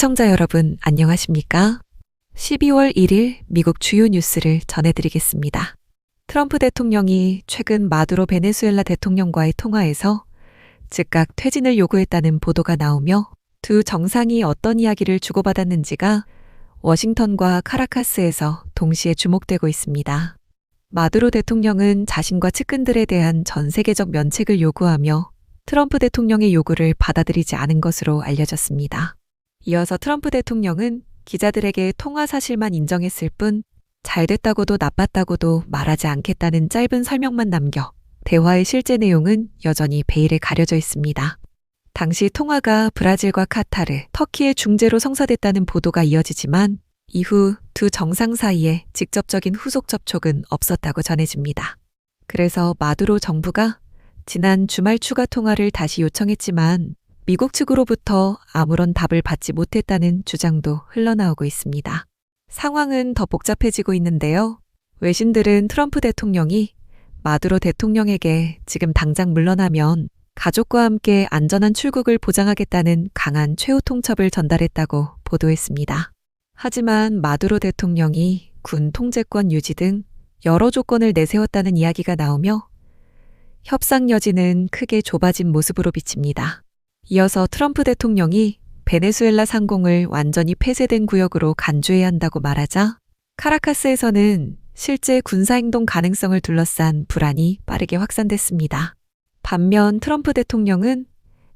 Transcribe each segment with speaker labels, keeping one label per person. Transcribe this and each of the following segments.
Speaker 1: 시청자 여러분, 안녕하십니까? 12월 1일 미국 주요 뉴스를 전해드리겠습니다. 트럼프 대통령이 최근 마두로 베네수엘라 대통령과의 통화에서 즉각 퇴진을 요구했다는 보도가 나오며 두 정상이 어떤 이야기를 주고받았는지가 워싱턴과 카라카스에서 동시에 주목되고 있습니다. 마두로 대통령은 자신과 측근들에 대한 전 세계적 면책을 요구하며 트럼프 대통령의 요구를 받아들이지 않은 것으로 알려졌습니다. 이어서 트럼프 대통령은 기자들에게 통화 사실만 인정했을 뿐 잘됐다고도 나빴다고도 말하지 않겠다는 짧은 설명만 남겨 대화의 실제 내용은 여전히 베일에 가려져 있습니다. 당시 통화가 브라질과 카타르, 터키의 중재로 성사됐다는 보도가 이어지지만 이후 두 정상 사이에 직접적인 후속 접촉은 없었다고 전해집니다. 그래서 마두로 정부가 지난 주말 추가 통화를 다시 요청했지만 미국 측으로부터 아무런 답을 받지 못했다는 주장도 흘러나오고 있습니다. 상황은 더 복잡해지고 있는데요. 외신들은 트럼프 대통령이 마두로 대통령에게 지금 당장 물러나면 가족과 함께 안전한 출국을 보장하겠다는 강한 최후 통첩을 전달했다고 보도했습니다. 하지만 마두로 대통령이 군 통제권 유지 등 여러 조건을 내세웠다는 이야기가 나오며 협상 여지는 크게 좁아진 모습으로 비칩니다. 이어서 트럼프 대통령이 베네수엘라 상공을 완전히 폐쇄된 구역으로 간주해야 한다고 말하자 카라카스에서는 실제 군사행동 가능성을 둘러싼 불안이 빠르게 확산됐습니다. 반면 트럼프 대통령은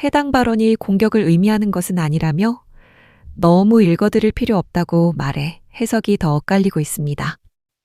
Speaker 1: 해당 발언이 공격을 의미하는 것은 아니라며 너무 읽어들을 필요 없다고 말해 해석이 더 엇갈리고 있습니다.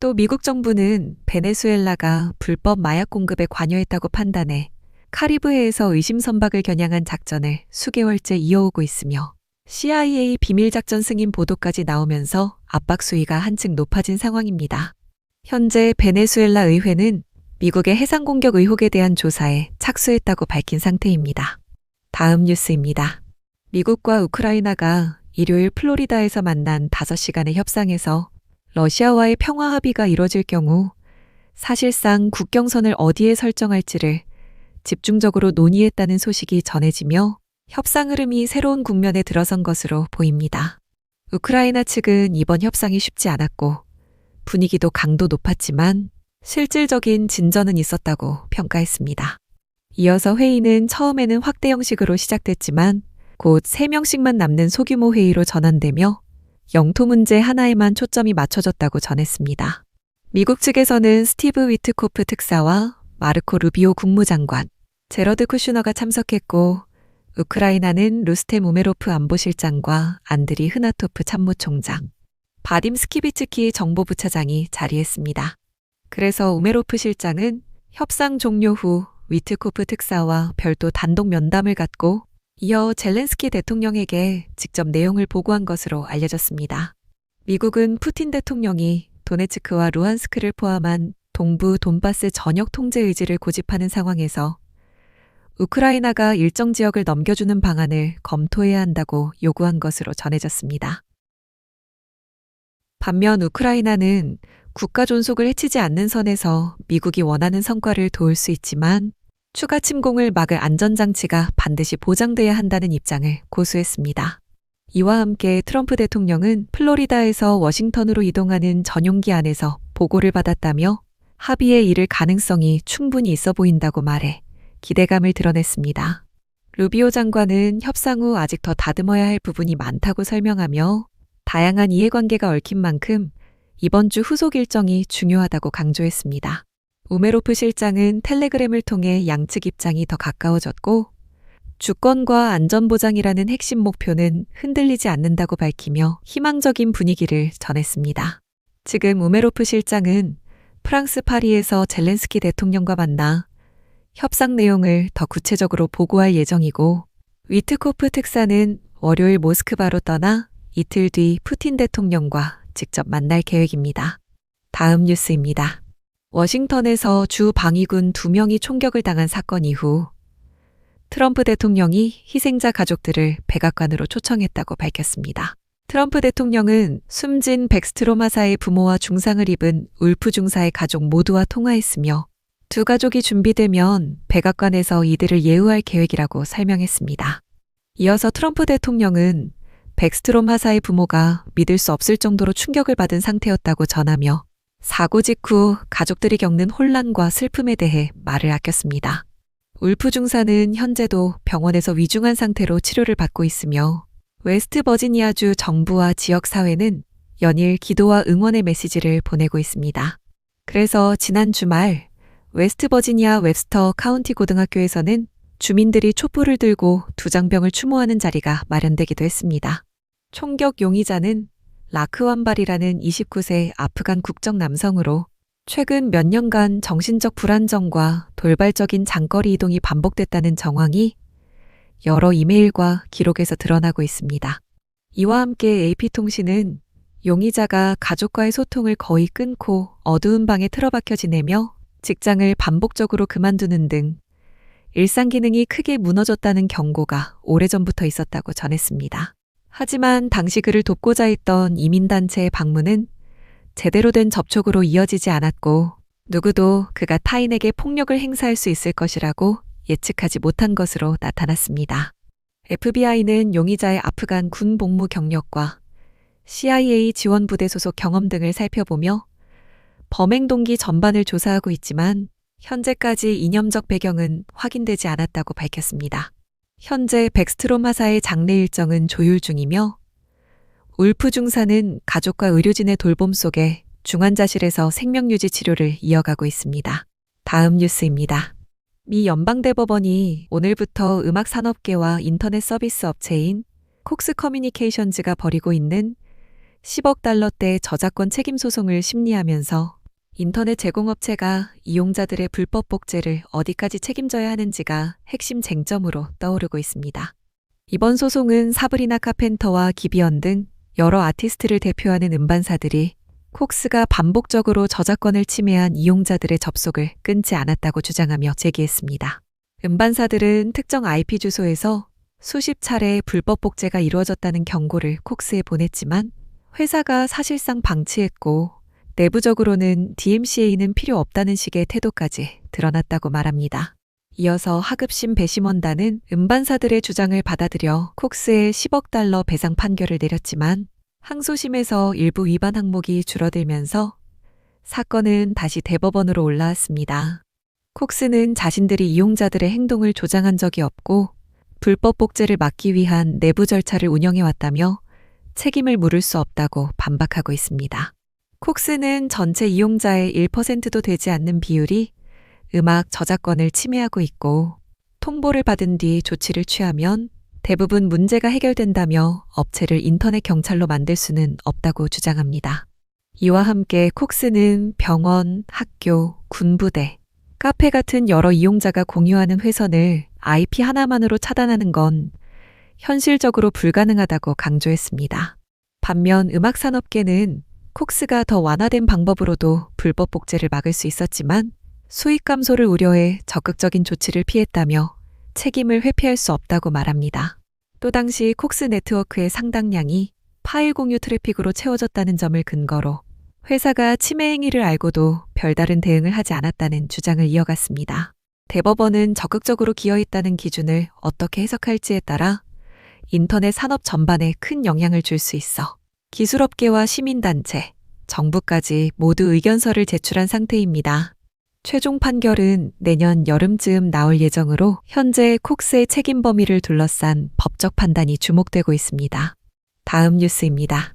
Speaker 1: 또 미국 정부는 베네수엘라가 불법 마약 공급에 관여했다고 판단해 카리브해에서 의심선박을 겨냥한 작전을 수개월째 이어오고 있으며 CIA 비밀작전 승인 보도까지 나오면서 압박 수위가 한층 높아진 상황입니다. 현재 베네수엘라 의회는 미국의 해상 공격 의혹에 대한 조사에 착수했다고 밝힌 상태입니다. 다음 뉴스입니다. 미국과 우크라이나가 일요일 플로리다에서 만난 5시간의 협상에서 러시아와의 평화 합의가 이뤄질 경우 사실상 국경선을 어디에 설정할지를 집중적으로 논의했다는 소식이 전해지며 협상 흐름이 새로운 국면에 들어선 것으로 보입니다. 우크라이나 측은 이번 협상이 쉽지 않았고 분위기도 강도 높았지만 실질적인 진전은 있었다고 평가했습니다. 이어서 회의는 처음에는 확대 형식으로 시작됐지만 곧 3명씩만 남는 소규모 회의로 전환되며 영토 문제 하나에만 초점이 맞춰졌다고 전했습니다. 미국 측에서는 스티브 위트코프 특사와 마르코 루비오 국무장관, 제러드 쿠슈너가 참석했고 우크라이나는 루스템 우메로프 안보실장과 안드리 흐나토프 참모총장, 바딤 스키비츠키 정보부차장이 자리했습니다. 그래서 우메로프 실장은 협상 종료 후 위트코프 특사와 별도 단독 면담을 갖고 이어 젤렌스키 대통령에게 직접 내용을 보고한 것으로 알려졌습니다. 미국은 푸틴 대통령이 도네츠크와 루한스크를 포함한 동부 돈바스 전역 통제 의지를 고집하는 상황에서 우크라이나가 일정 지역을 넘겨주는 방안을 검토해야 한다고 요구한 것으로 전해졌습니다. 반면 우크라이나는 국가 존속을 해치지 않는 선에서 미국이 원하는 성과를 도울 수 있지만 추가 침공을 막을 안전장치가 반드시 보장돼야 한다는 입장을 고수했습니다. 이와 함께 트럼프 대통령은 플로리다에서 워싱턴으로 이동하는 전용기 안에서 보고를 받았다며 합의에 이를 가능성이 충분히 있어 보인다고 말해 기대감을 드러냈습니다. 루비오 장관은 협상 후 아직 더 다듬어야 할 부분이 많다고 설명하며 다양한 이해관계가 얽힌 만큼 이번 주 후속 일정이 중요하다고 강조했습니다. 우메로프 실장은 텔레그램을 통해 양측 입장이 더 가까워졌고 주권과 안전보장이라는 핵심 목표는 흔들리지 않는다고 밝히며 희망적인 분위기를 전했습니다. 지금 우메로프 실장은 프랑스 파리에서 젤렌스키 대통령과 만나 협상 내용을 더 구체적으로 보고할 예정이고 위트코프 특사는 월요일 모스크바로 떠나 이틀 뒤 푸틴 대통령과 직접 만날 계획입니다. 다음 뉴스입니다. 워싱턴에서 주 방위군 2명이 총격을 당한 사건 이후 트럼프 대통령이 희생자 가족들을 백악관으로 초청했다고 밝혔습니다. 트럼프 대통령은 숨진 백스트롬 하사의 부모와 중상을 입은 울프 중사의 가족 모두와 통화했으며 두 가족이 준비되면 백악관에서 이들을 예우할 계획이라고 설명했습니다. 이어서 트럼프 대통령은 백스트롬 하사의 부모가 믿을 수 없을 정도로 충격을 받은 상태였다고 전하며 사고 직후 가족들이 겪는 혼란과 슬픔에 대해 말을 아꼈습니다. 울프 중사는 현재도 병원에서 위중한 상태로 치료를 받고 있으며 웨스트 버지니아주 정부와 지역사회는 연일 기도와 응원의 메시지를 보내고 있습니다. 그래서 지난 주말 웨스트 버지니아 웹스터 카운티 고등학교에서는 주민들이 촛불을 들고 두장병을 추모하는 자리가 마련되기도 했습니다. 총격 용의자는 라크완발이라는 29세 아프간 국적 남성으로 최근 몇 년간 정신적 불안정과 돌발적인 장거리 이동이 반복됐다는 정황이 여러 이메일과 기록에서 드러나고 있습니다. 이와 함께 AP통신은 용의자가 가족과의 소통을 거의 끊고 어두운 방에 틀어박혀 지내며 직장을 반복적으로 그만두는 등 일상 기능이 크게 무너졌다는 경고가 오래전부터 있었다고 전했습니다. 하지만 당시 그를 돕고자 했던 이민단체의 방문은 제대로 된 접촉으로 이어지지 않았고 누구도 그가 타인에게 폭력을 행사할 수 있을 것이라고 예측하지 못한 것으로 나타났습니다. FBI는 용의자의 아프간 군 복무 경력과 CIA 지원부대 소속 경험 등을 살펴보며 범행 동기 전반을 조사하고 있지만 현재까지 이념적 배경은 확인되지 않았다고 밝혔습니다. 현재 백스트롬 하사의 장례 일정은 조율 중이며 울프 중사는 가족과 의료진의 돌봄 속에 중환자실에서 생명유지 치료를 이어가고 있습니다. 다음 뉴스입니다. 미 연방대법원이 오늘부터 음악산업계와 인터넷 서비스 업체인 콕스 커뮤니케이션즈가 벌이고 있는 10억 달러대 저작권 책임 소송을 심리하면서 인터넷 제공업체가 이용자들의 불법 복제를 어디까지 책임져야 하는지가 핵심 쟁점으로 떠오르고 있습니다. 이번 소송은 사브리나 카펜터와 기비언 등 여러 아티스트를 대표하는 음반사들이 콕스가 반복적으로 저작권을 침해한 이용자들의 접속을 끊지 않았다고 주장하며 제기했습니다. 음반사들은 특정 IP 주소에서 수십 차례 불법 복제가 이루어졌다는 경고를 콕스에 보냈지만 회사가 사실상 방치했고 내부적으로는 DMCA는 필요 없다는 식의 태도까지 드러났다고 말합니다. 이어서 하급심 배심원단은 음반사들의 주장을 받아들여 콕스에 10억 달러 배상 판결을 내렸지만 항소심에서 일부 위반 항목이 줄어들면서 사건은 다시 대법원으로 올라왔습니다. 콕스는 자신들이 이용자들의 행동을 조장한 적이 없고 불법 복제를 막기 위한 내부 절차를 운영해왔다며 책임을 물을 수 없다고 반박하고 있습니다. 콕스는 전체 이용자의 1%도 되지 않는 비율이 음악 저작권을 침해하고 있고 통보를 받은 뒤 조치를 취하면 대부분 문제가 해결된다며 업체를 인터넷 경찰로 만들 수는 없다고 주장합니다. 이와 함께 콕스는 병원, 학교, 군부대, 카페 같은 여러 이용자가 공유하는 회선을 IP 하나만으로 차단하는 건 현실적으로 불가능하다고 강조했습니다. 반면 음악산업계는 콕스가 더 완화된 방법으로도 불법 복제를 막을 수 있었지만 수익 감소를 우려해 적극적인 조치를 피했다며 책임을 회피할 수 없다고 말합니다. 또 당시 콕스 네트워크의 상당량이 파일 공유 트래픽으로 채워졌다는 점을 근거로 회사가 침해 행위를 알고도 별다른 대응을 하지 않았다는 주장을 이어갔습니다. 대법원은 적극적으로 기여했다는 기준을 어떻게 해석할지에 따라 인터넷 산업 전반에 큰 영향을 줄 수 있어 기술업계와 시민단체, 정부까지 모두 의견서를 제출한 상태입니다. 최종 판결은 내년 여름쯤 나올 예정으로 현재 콕스의 책임 범위를 둘러싼 법적 판단이 주목되고 있습니다. 다음 뉴스입니다.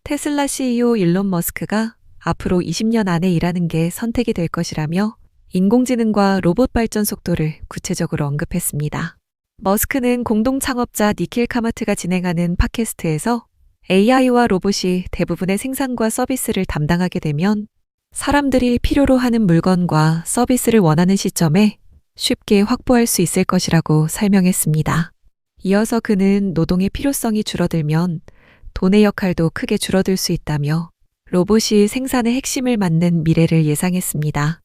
Speaker 1: 테슬라 CEO 일론 머스크가 앞으로 20년 안에 일하는 게 선택이 될 것이라며 인공지능과 로봇 발전 속도를 구체적으로 언급했습니다. 머스크는 공동 창업자 니킬 카마트가 진행하는 팟캐스트에서 AI와 로봇이 대부분의 생산과 서비스를 담당하게 되면 사람들이 필요로 하는 물건과 서비스를 원하는 시점에 쉽게 확보할 수 있을 것이라고 설명했습니다. 이어서 그는 노동의 필요성이 줄어들면 돈의 역할도 크게 줄어들 수 있다며 로봇이 생산의 핵심을 맡는 미래를 예상했습니다.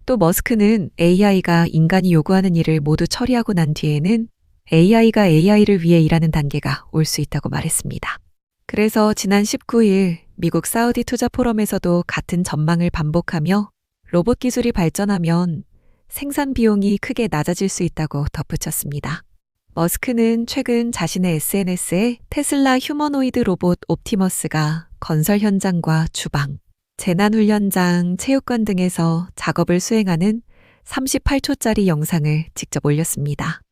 Speaker 1: 또 머스크는 AI가 인간이 요구하는 일을 모두 처리하고 난 뒤에는 AI가 AI를 위해 일하는 단계가 올 수 있다고 말했습니다. 그래서 지난 19일 미국 사우디 투자 포럼에서도 같은 전망을 반복하며 로봇 기술이 발전하면 생산 비용이 크게 낮아질 수 있다고 덧붙였습니다. 머스크는 최근 자신의 SNS에 테슬라 휴머노이드 로봇 옵티머스가 건설 현장과 주방, 재난훈련장, 체육관 등에서 작업을 수행하는 38초짜리 영상을 직접 올렸습니다.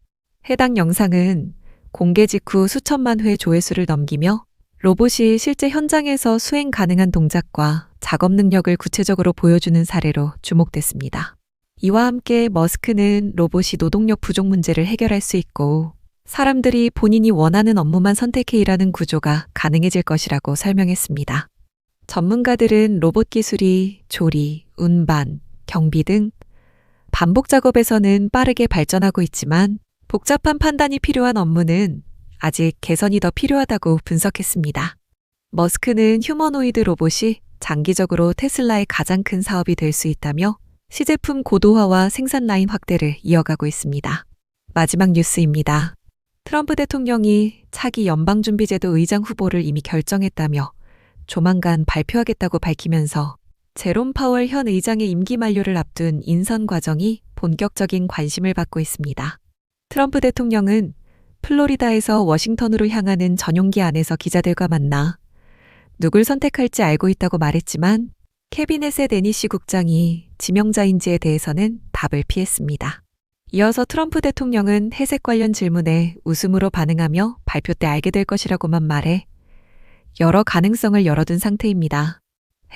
Speaker 1: 해당 영상은 공개 직후 수천만 회 조회수를 넘기며 로봇이 실제 현장에서 수행 가능한 동작과 작업 능력을 구체적으로 보여주는 사례로 주목됐습니다. 이와 함께 머스크는 로봇이 노동력 부족 문제를 해결할 수 있고 사람들이 본인이 원하는 업무만 선택해 일하는 구조가 가능해질 것이라고 설명했습니다. 전문가들은 로봇 기술이 조리, 운반, 경비 등 반복 작업에서는 빠르게 발전하고 있지만 복잡한 판단이 필요한 업무는 아직 개선이 더 필요하다고 분석했습니다. 머스크는 휴머노이드 로봇이 장기적으로 테슬라의 가장 큰 사업이 될 수 있다며 시제품 고도화와 생산 라인 확대를 이어가고 있습니다. 마지막 뉴스입니다. 트럼프 대통령이 차기 연방준비제도 의장 후보를 이미 결정했다며 조만간 발표하겠다고 밝히면서 제롬 파월 현 의장의 임기 만료를 앞둔 인선 과정이 본격적인 관심을 받고 있습니다. 트럼프 대통령은 플로리다에서 워싱턴으로 향하는 전용기 안에서 기자들과 만나 누굴 선택할지 알고 있다고 말했지만 캐비넷의 데니시 국장이 지명자인지에 대해서는 답을 피했습니다. 이어서 트럼프 대통령은 해색 관련 질문에 웃음으로 반응하며 발표 때 알게 될 것이라고만 말해 여러 가능성을 열어둔 상태입니다.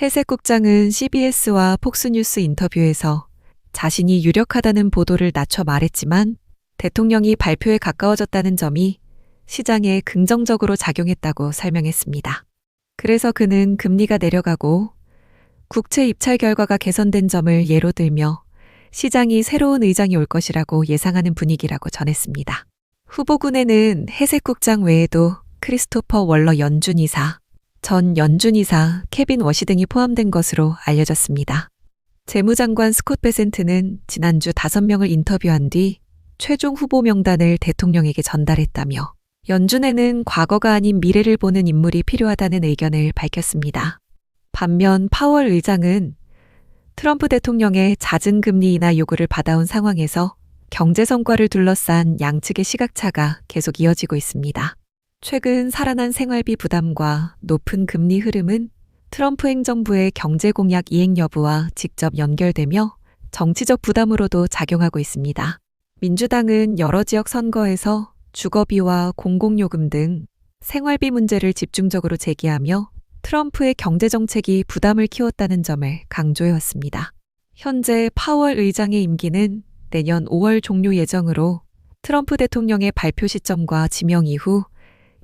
Speaker 1: 해색 국장은 CBS와 폭스뉴스 인터뷰에서 자신이 유력하다는 보도를 낮춰 말했지만 대통령이 발표에 가까워졌다는 점이 시장에 긍정적으로 작용했다고 설명했습니다. 그래서 그는 금리가 내려가고 국채 입찰 결과가 개선된 점을 예로 들며 시장이 새로운 의장이 올 것이라고 예상하는 분위기라고 전했습니다. 후보군에는 해색 국장 외에도 크리스토퍼 월러 연준이사, 전 연준이사 케빈 워시 등이 포함된 것으로 알려졌습니다. 재무장관 스콧 베센트는 지난주 5명을 인터뷰한 뒤 최종 후보 명단을 대통령에게 전달했다며 연준에는 과거가 아닌 미래를 보는 인물이 필요하다는 의견을 밝혔습니다. 반면 파월 의장은 트럼프 대통령의 잦은 금리 인하 요구를 받아온 상황에서 경제 성과를 둘러싼 양측의 시각차가 계속 이어지고 있습니다. 최근 살아난 생활비 부담과 높은 금리 흐름은 트럼프 행정부의 경제 공약 이행 여부와 직접 연결되며 정치적 부담으로도 작용하고 있습니다. 민주당은 여러 지역 선거에서 주거비와 공공요금 등 생활비 문제를 집중적으로 제기하며 트럼프의 경제정책이 부담을 키웠다는 점을 강조해왔습니다. 현재 파월 의장의 임기는 내년 5월 종료 예정으로 트럼프 대통령의 발표 시점과 지명 이후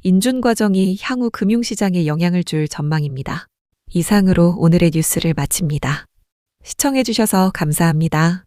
Speaker 1: 인준 과정이 향후 금융시장에 영향을 줄 전망입니다. 이상으로 오늘의 뉴스를 마칩니다. 시청해주셔서 감사합니다.